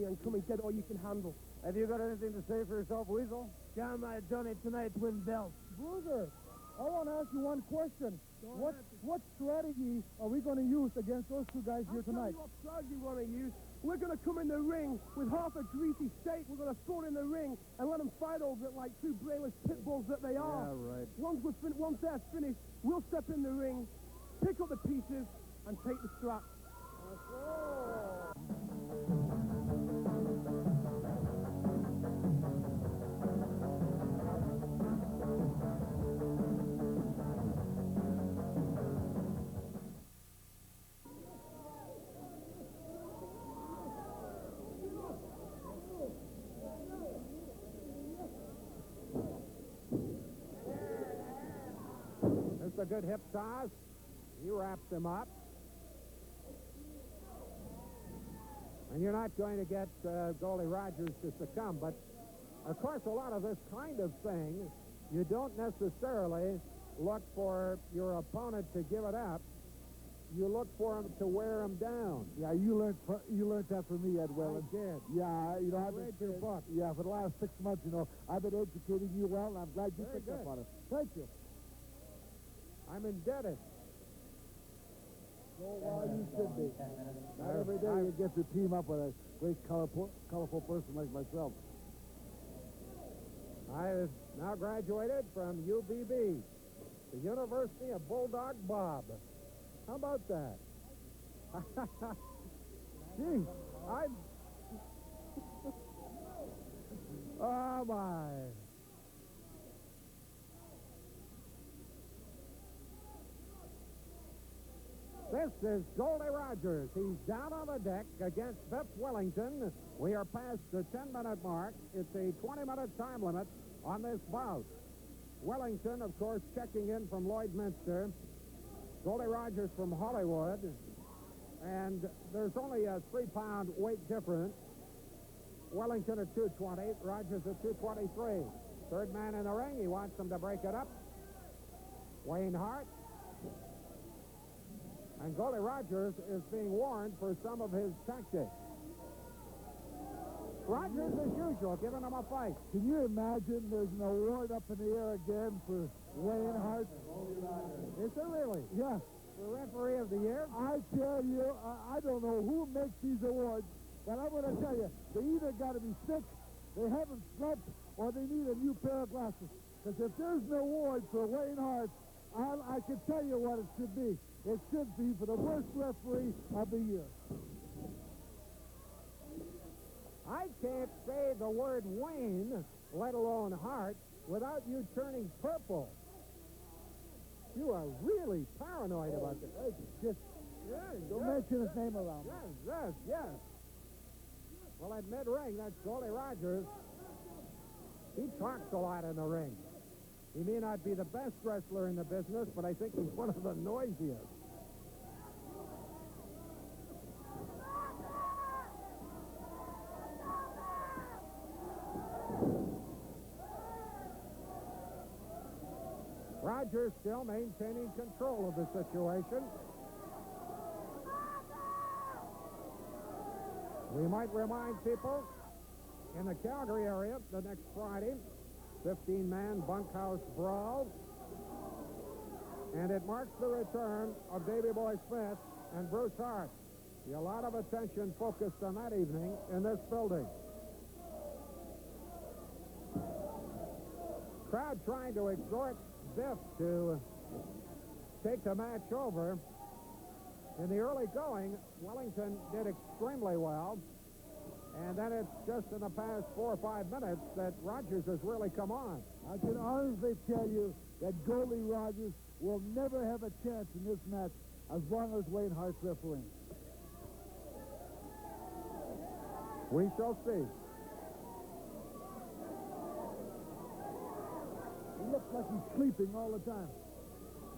and come and get all you can handle. Have you got anything to say for yourself, Weasel? Jam, I've done it tonight to win belts. Bruiser, I want to ask you one question. What strategy are we going to use against those two guys here tonight? What strategy we want to use? We're going to come in the ring with half a greasy steak. We're going to throw it in the ring and let them fight over it like two brainless pit bulls that they are. Yeah, right. Once that's finished, we'll step in the ring, pick up the pieces, and take the strap. It's a good hip toss. He wraps him up. And you're not going to get Goldie Rogers to succumb. But, of course, a lot of this kind of thing, you don't necessarily look for your opponent to give it up. You look for him to wear him down. Yeah, you learned that from me, Ed Whalen. I did. Yeah, you know, I read your book. Yeah, for the last 6 months, you know, I've been educating you well, and I'm glad you Very picked up good. on it. Thank you. I'm indebted. So, well, you should be. Not every day you get to team up with a great, colorful person like myself. I now graduated from UBB, the University of Bulldog Bob. How about that? Gee, oh, my. This is Goldie Rogers. He's down on the deck against Biff Wellington. We are past the 10-minute mark. It's a 20-minute time limit on this bout. Wellington, of course, checking in from Lloydminster. Goldie Rogers from Hollywood. And there's only a 3-pound weight difference. Wellington at 220, Rogers at 223. Third man in the ring. He wants them to break it up. Wayne Hart. And Goldie Rogers is being warned for some of his tactics. Rogers, as usual, giving him a fight. Can you imagine there's an award up in the air again for Wayne Hart? Is there really? Yeah. The referee of the year? I tell you, I don't know who makes these awards, but I'm going to tell you, they either got to be sick, they haven't slept, or they need a new pair of glasses. Because if there's an award for Wayne Hart, I can tell you what it should be. It should be for the worst referee of the year. I can't say the word Wayne, let alone Hart, without you turning purple. You are really paranoid about this. Just don't mention his name around. Yes. Well, at mid-ring, that's Goldie Rogers. He talks a lot in the ring. He may not be the best wrestler in the business, but I think he's one of the noisiest. Rogers still maintaining control of the situation. We might remind people, in the Calgary area, the next Friday, 15-man bunkhouse brawl. And it marks the return of Davy Boy Smith and Bruce Hart. A lot of attention focused on that evening in this building. Crowd trying to exhort Biff to take the match over. In the early going, Wellington did extremely well. And then it's just in the past 4 or 5 minutes that Rogers has really come on. I can honestly tell you that Goldie Rogers will never have a chance in this match as long as Wayne Hart's refereeing. We shall see. He looks like he's sleeping all the time.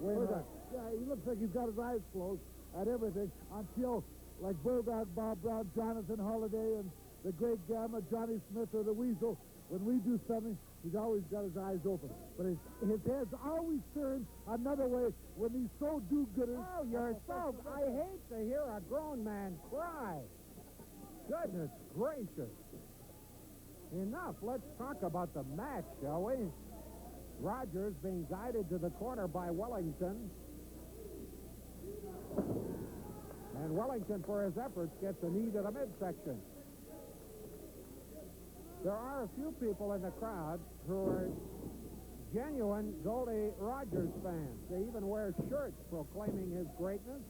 Wayne Hart. Yeah, he looks like he's got his eyes closed at everything until, like Bulldog Bob Brown, Jonathan Holiday, and the Great Gamma, Johnny Smith, or the Weasel, when we do something, he's always got his eyes open. But his head's always turned another way when he's so do-gooders. Oh, you're so... I hate to hear a grown man cry. Goodness gracious. Enough. Let's talk about the match, shall we? Rogers being guided to the corner by Wellington. And Wellington, for his efforts, gets a knee to the midsection. There are a few people in the crowd who are genuine Goldie Rogers fans. They even wear shirts proclaiming his greatness.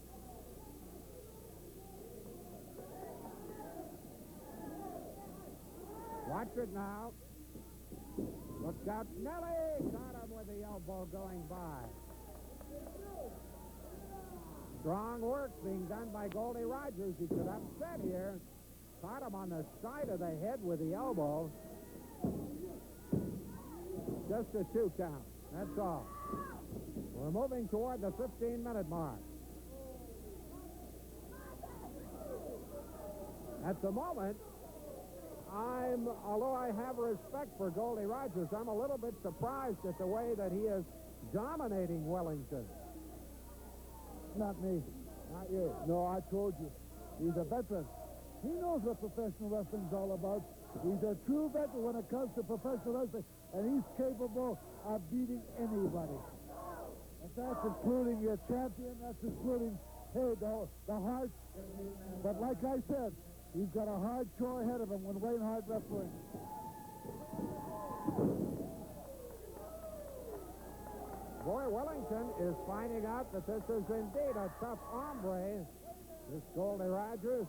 Watch it now. Look out. Nelly caught him with the elbow going by. Strong work being done by Goldie Rogers. He could upset here. Caught him on the side of the head with the elbow. Just a 2 count. That's all. We're moving toward the 15-minute mark. At the moment, although I have respect for Goldie Rogers, I'm a little bit surprised at the way that he is dominating Wellington. Not me. Not you. No, I told you. He's a veteran. He knows what professional wrestling's all about. He's a true veteran when it comes to professional wrestling, and he's capable of beating anybody. And that's including your champion, that's including, hey, the Hart. But like I said, he's got a hard chore ahead of him when Wayne Hart refereeing. Boy, Wellington is finding out that this is indeed a tough hombre, this Goldie Rogers.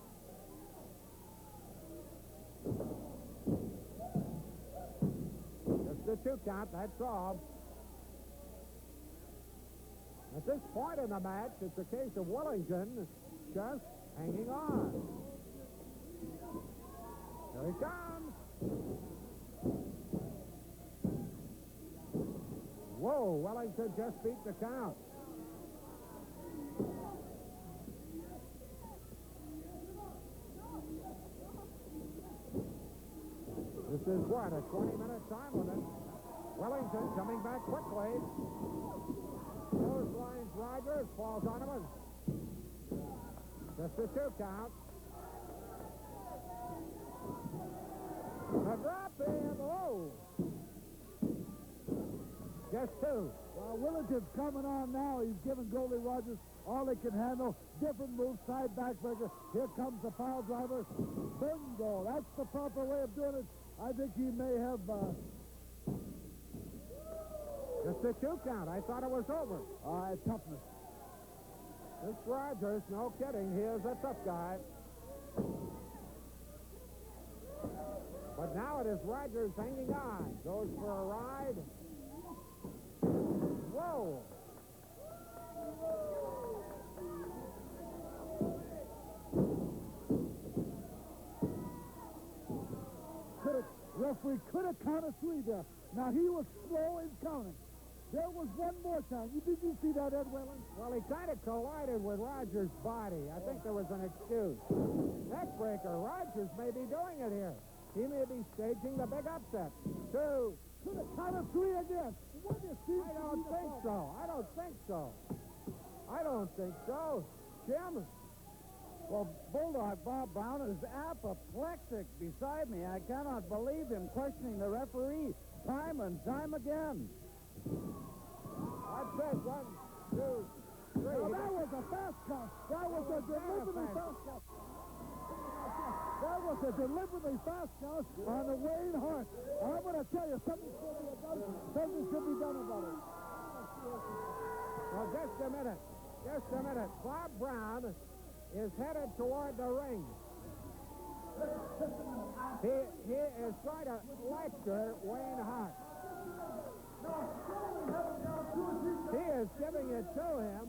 Just a 2 count, that's all. At this point in the match, it's a case of Wellington just hanging on. Here he comes. Whoa, Wellington just beat the count. This is what, a 20-minute time limit. Wellington coming back quickly. Clotheslines Rogers, falls on him. Just a 2 count. A drop in. Oh! Just 2. Well, Wellington's coming on now. He's giving Goldie Rogers all he can handle. Different moves, side backbreaker. Here comes the pile driver. Bingo. That's the proper way of doing it. I think he may have... Just a 2 count. I thought it was over. Toughness. This Rogers, no kidding, he is a tough guy. But now it is Rogers hanging on. Goes for a ride. Whoa! Referee could have counted 3 there. Now, he was slow in counting. There was one more time. Did you see that, Ed Whalen? Well, he kind of collided with Rogers' body. I think there was an excuse. Neckbreaker. Rogers may be doing it here. He may be staging the big upset. 2. Could have counted 3 again. What do you see? I don't think so. I don't think so. I don't think so. Jim? Well, Bulldog Bob Brown is apoplectic beside me. I cannot believe him questioning the referee time and time again. That's it. 1, 2, 3. Now, that was a fast count. That was a deliberately fast count. That was a deliberately fast count on the Wayne Hart. I'm going to tell you, something should be done about it. Well, just a minute. Just a minute. Bob Brown is headed toward the ring. He is trying to lecture Wayne Hart. He is giving it to him.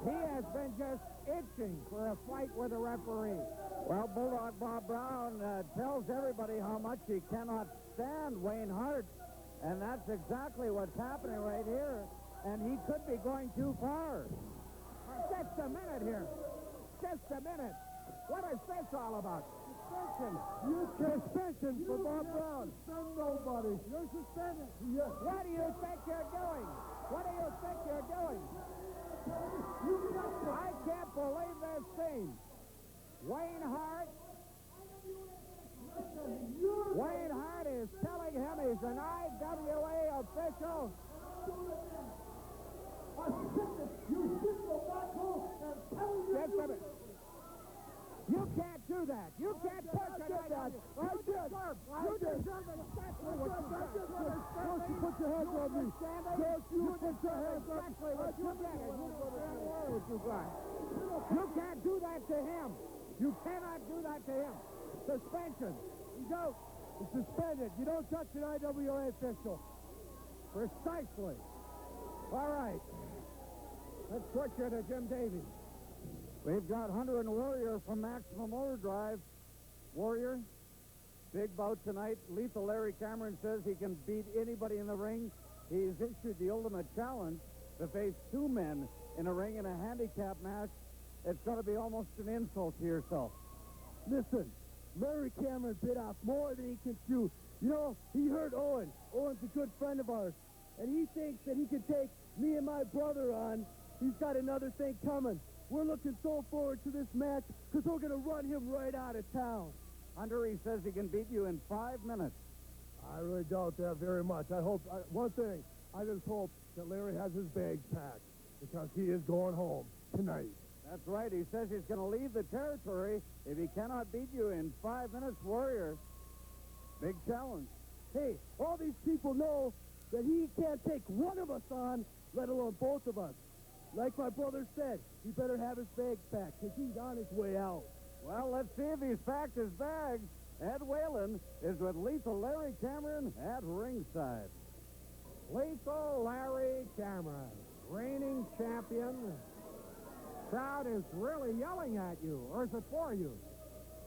He has been just itching for a fight with a referee. Well, Bulldog Bob Brown tells everybody how much he cannot stand Wayne Hart, and that's exactly what's happening right here. And he could be going too far. Just a minute here. Just a minute. What is this all about? Suspension. Suspension for Bob Brown. Suspend nobody. You're suspended. Yes. What do you think you're doing? What do you think you're doing? I can't believe this Wayne. Wayne Hart is telling him he's an IWA official. You can't do that. You can't push it. I did. You deserve exactly what you got. Don't you put your hands on me. Don't you put your hands on me. You can't do that to him. You cannot do that to him. Suspension. You don't. It's suspended. You don't touch an IWA official. Precisely. All right. Let's switch you to Jim Davies. We've got Hunter and Warrior from Maximum Overdrive. Warrior, big bout tonight. Lethal Larry Cameron says he can beat anybody in the ring. He's issued the ultimate challenge to face two men in a ring in a handicap match. It's going to be almost an insult to yourself. Listen, Larry Cameron bit off more than he can chew. You know, he hurt Owen. Owen's a good friend of ours. And he thinks that he can take me and my brother on. He's got another thing coming. We're looking so forward to this match because we're going to run him right out of town. Hunter, he says he can beat you in 5 minutes. I really doubt that very much. One thing, I just hope that Larry has his bags packed because he is going home tonight. That's right. He says he's going to leave the territory if he cannot beat you in 5 minutes. Warrior, big challenge. Hey, all these people know that he can't take one of us on, let alone both of us. Like my brother said, he better have his bags packed because he's on his way out. Well, let's see if he's packed his bags. Ed Whalen is with Lethal Larry Cameron at ringside. Lethal Larry Cameron, reigning champion. Crowd is really yelling at you, or is it for you?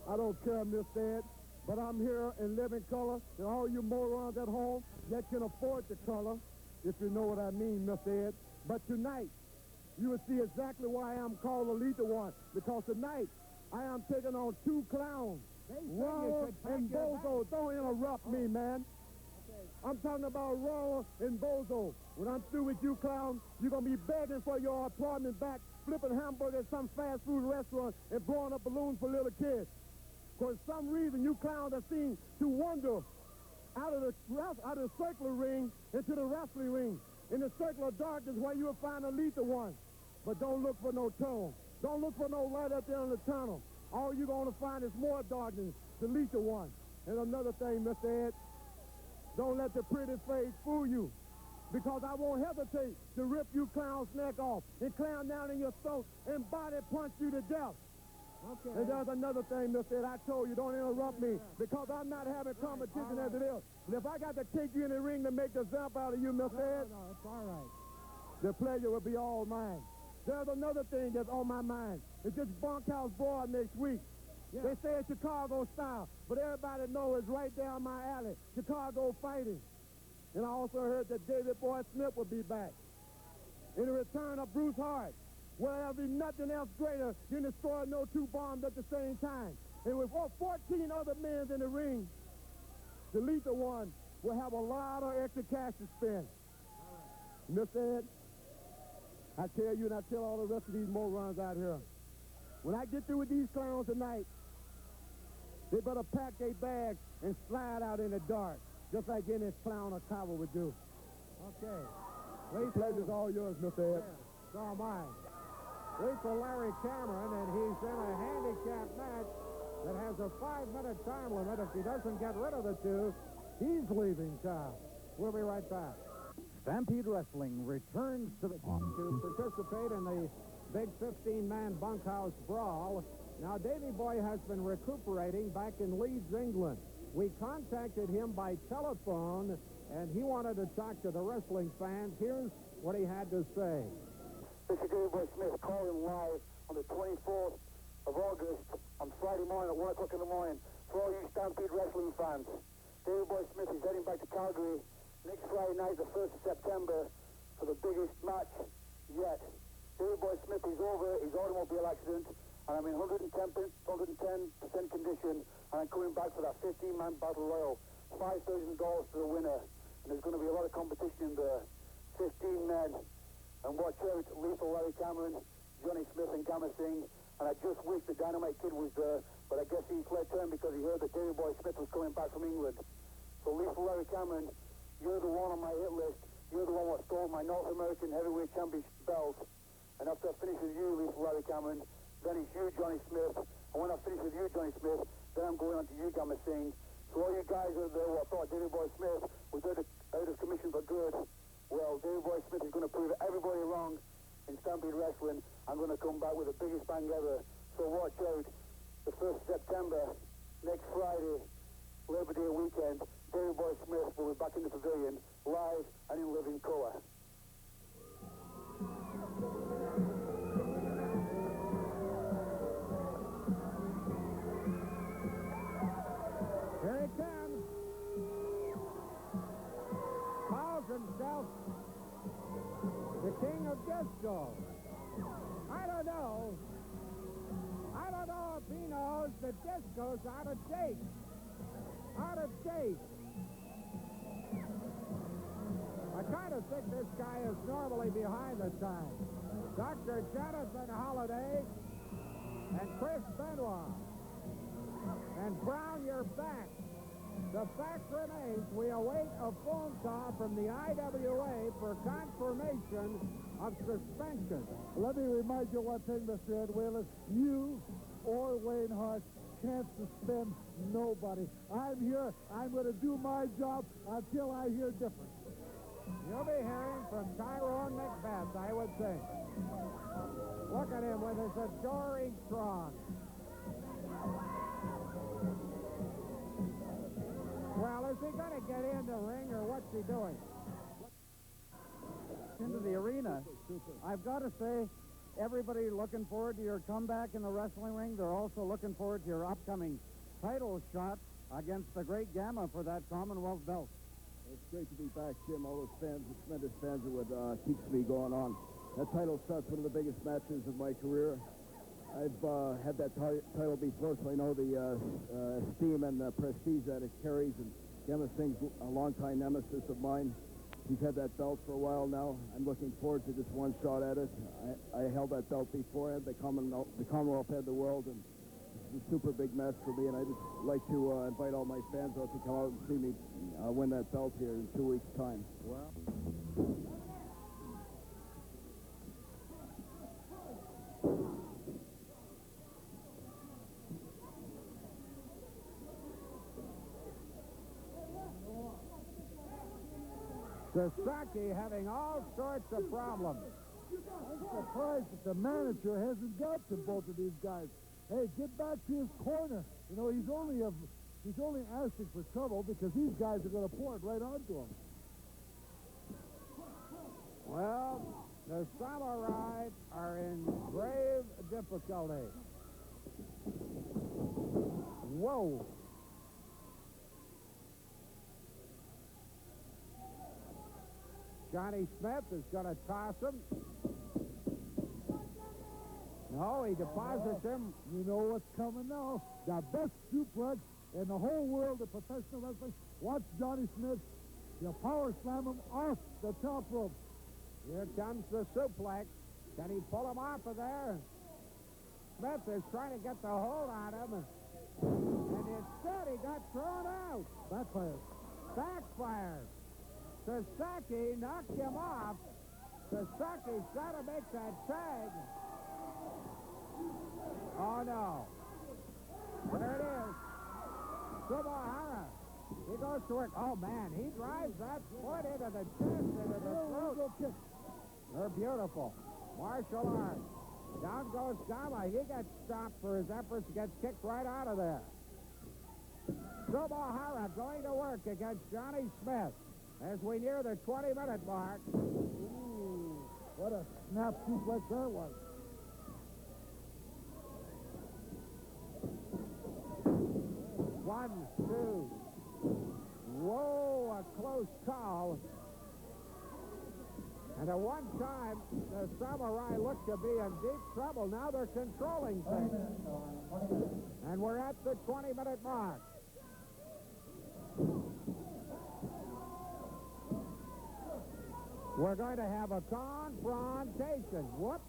I don't care, Mr. Ed, but I'm here in living color, and all you morons at home that can afford the color, if you know what I mean, Mr. Ed. But tonight, you will see exactly why I'm called the Lethal One, because tonight I am taking on two clowns, Roller and Bozo. Don't interrupt me, man. I'm talking about Roller and Bozo. When I'm through with you clowns, you're going to be begging for your apartment back, flipping hamburgers at some fast food restaurant and blowing up balloons for little kids. For some reason, you clowns are seen to wander out of the circular ring into the wrestling ring. In the circle of darkness where you will find a Lethal One. But don't look for no tunnel. Don't look for no light up there in the tunnel. All you're going to find is more darkness, the Lethal One. And another thing, Mr. Ed, don't let the pretty face fool you. Because I won't hesitate to rip you clown's neck off and clown down in your throat and body punch you to death. Okay. And there's another thing, Mr. Ed, I told you, don't interrupt me, because I'm not having competition as it is. But if I got to take you in the ring to make the zap out of you, Mr. Ed, No, it's all right. the pleasure will be all mine. There's another thing that's on my mind. It's this bunkhouse brawl next week. Yeah. They say it's Chicago style, but everybody knows it's right down my alley, Chicago fighting. And I also heard that David Boy Smith will be back. In the return of Bruce Hart. Well, there'll be nothing else greater than destroying no two bombs at the same time. And with 14 other men in the ring, the Lethal One will have a lot of extra cash to spend. Mr. Ed, I tell you and I tell all the rest of these morons out here, when I get through with these clowns tonight, they better pack their bags and slide out in the dark, just like any clown or coward would do. Okay. The pleasure's all yours, Mr. Ed. So am I. Lethal Larry Cameron, and he's in a handicap match that has a 5-minute time limit. If he doesn't get rid of the two, he's leaving town. We'll be right back. Stampede Wrestling returns to participate in the big 15-man bunkhouse brawl. Now, Davy Boy has been recuperating back in Leeds, England. We contacted him by telephone, and he wanted to talk to the wrestling fans. Here's what he had to say. This is David Boy Smith calling live on the 24th of August on Friday morning at 1 o'clock in the morning for all you Stampede Wrestling fans. David Boy Smith is heading back to Calgary next Friday night, the 1st of September, for the biggest match yet. David Boy Smith is over his automobile accident, and I'm in 110% condition, and I'm coming back for that 15-man battle royal. $5,000 to the winner, and there's going to be a lot of competition in the 15 men. And watch out, Lethal Larry Cameron, Johnny Smith and Gamma Singh, and I just wish the Dynamite Kid was there, but I guess he fled to him because he heard that Davey Boy Smith was coming back from England. So Lethal Larry Cameron, you're the one on my hit list. You're the one that stole my North American Heavyweight Championship belt. And after I finish with you, Lethal Larry Cameron, then it's you, Johnny Smith. And when I finish with you, Johnny Smith, then I'm going on to you, Gamma Singh. So all you guys out there who thought Davey Boy Smith was out of commission for good, well, Davey Boy Smith is going to prove everybody wrong in Stampede Wrestling. I'm going to come back with the biggest bang ever. So watch out. The 1st of September, next Friday, Labor Day weekend, Davey Boy Smith will be back in the pavilion, live and in living colour. Here he comes. Calls himself the King of Disco. I don't know if he knows that disco's out of date. Out of date. I kind of think this guy is normally behind the times. Dr. Jonathan Holliday and Chris Benoit. And Brown, you're back. The fact remains we await a phone call from the IWA for confirmation of suspension. Let me remind you one thing, Mr. Ed Whalen. You or Wayne Hart can't suspend nobody. I'm here. I'm going to do my job until I hear different. You'll be hearing from Tyrone Macbeth, I would think. Look at him with his adoring strong. Well, is he going to get in the ring, or what's he doing? Into the arena. I've got to say, everybody looking forward to your comeback in the wrestling ring. They're also looking forward to your upcoming title shot against the Great Gamma for that Commonwealth belt. It's great to be back, Jim. All those fans, the tremendous fans are what keeps me going on. That title shot's one of the biggest matches of my career. I've had that title before, so I know the esteem and prestige that it carries. And Gamma Singh's a longtime nemesis of mine. He's had that belt for a while now. I'm looking forward to just one shot at it. I held that belt before. I had the Commonwealth had the world, and it's a super big match for me. And I just like to invite all my fans out to come out and see me win that belt here in 2 weeks' time. Well, Sasaki having all sorts of problems. I'm surprised that the manager hasn't got to both of these guys. Hey, get back to his corner. You know, he's only asking for trouble because these guys are going to pour it right onto him. Well, the Samurai are in grave difficulty. Whoa. Johnny Smith is going to toss him. No, he deposits him. You know what's coming now. The best suplex in the whole world of professional wrestling. Watch Johnny Smith. He'll power slam him off the top rope. Here comes the suplex. Can he pull him off of there? Smith is trying to get the hold on him. And instead he got thrown out. Backfired. Sasaki knocked him off. Sasaki's got to make that tag. Oh, no. There it is. Subahara. He goes to work. Oh, man, he drives that foot into the chest, into the throat. They're beautiful. Martial arts. Down goes Gamma. He gets stopped for his efforts, gets kicked right out of there. Subahara going to work against Johnny Smith as we near the 20-minute mark. Ooh, what a snap suplex that was. One, two. Whoa, a close call. And at one time, the Samurai looked to be in deep trouble. Now they're controlling things. And we're at the 20-minute mark. We're going to have a confrontation. Whoop.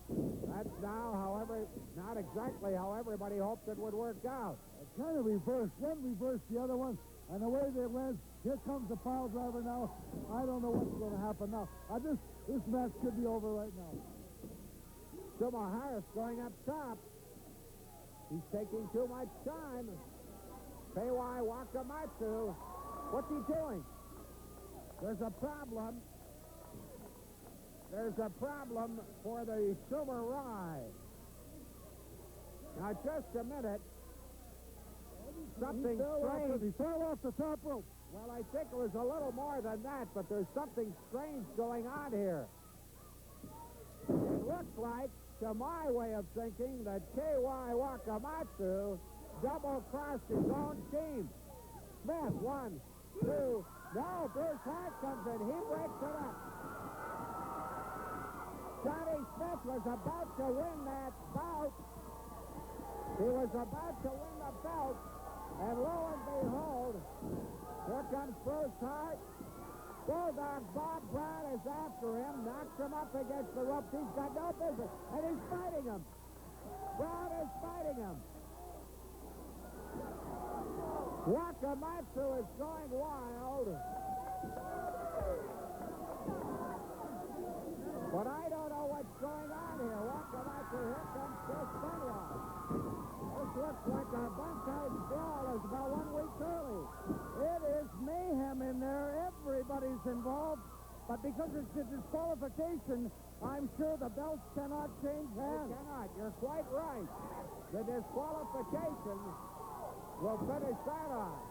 That's not exactly how everybody hoped it would work out. It kind of reversed. One reversed the other one, and the way they went, here comes the pile driver now. I don't know what's going to happen now. This match could be over right now. Sumo Harris going up top. He's taking too much time. K.Y. Wakamatsu. What's he doing? There's a problem. There's a problem for the Samurai. Now, just a minute. Something strange. He fell off the top rope. Well, I think it was a little more than that, but there's something strange going on here. It looks like, to my way of thinking, that K.Y. Wakamatsu double-crossed his own team. Smith, 1, 2. No, Bruce Hart comes in. He breaks it up. Johnny Smith was about to win that bout. He was about to win the belt, and lo and behold, here comes Bruce Hart. Bulldog Bob Brown is after him, knocks him up against the ropes. He's got no business, and he's fighting him. Brown is fighting him. Wakamatsu is going wild. But I don't know what's going on here. Wakamatsu, here comes Chris Benoit. This looks like a bunkhouse brawl is about 1 week early. It is mayhem in there. Everybody's involved. But because it's a disqualification, I'm sure the belts cannot change hands. They cannot. You're quite right. The disqualification will finish that off.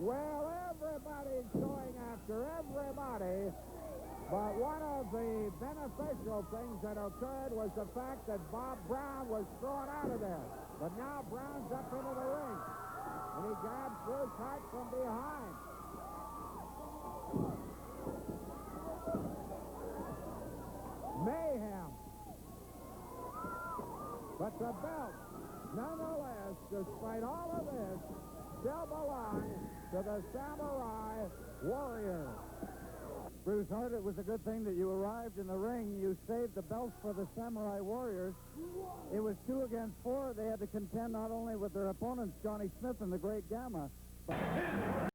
Well, everybody's going after everybody. But one of the beneficial things that occurred was the fact that Bob Brown was thrown out of there. But now Brown's up into the ring. And he grabs Bruce Hart from behind. Mayhem. But the belt, nonetheless, despite all of this, still belongs to the Samurai Warriors. Bruce Hart, it was a good thing that you arrived in the ring. You saved the belts for the Samurai Warriors. It was 2 against 4. They had to contend not only with their opponents, Johnny Smith and the Great Gamma, but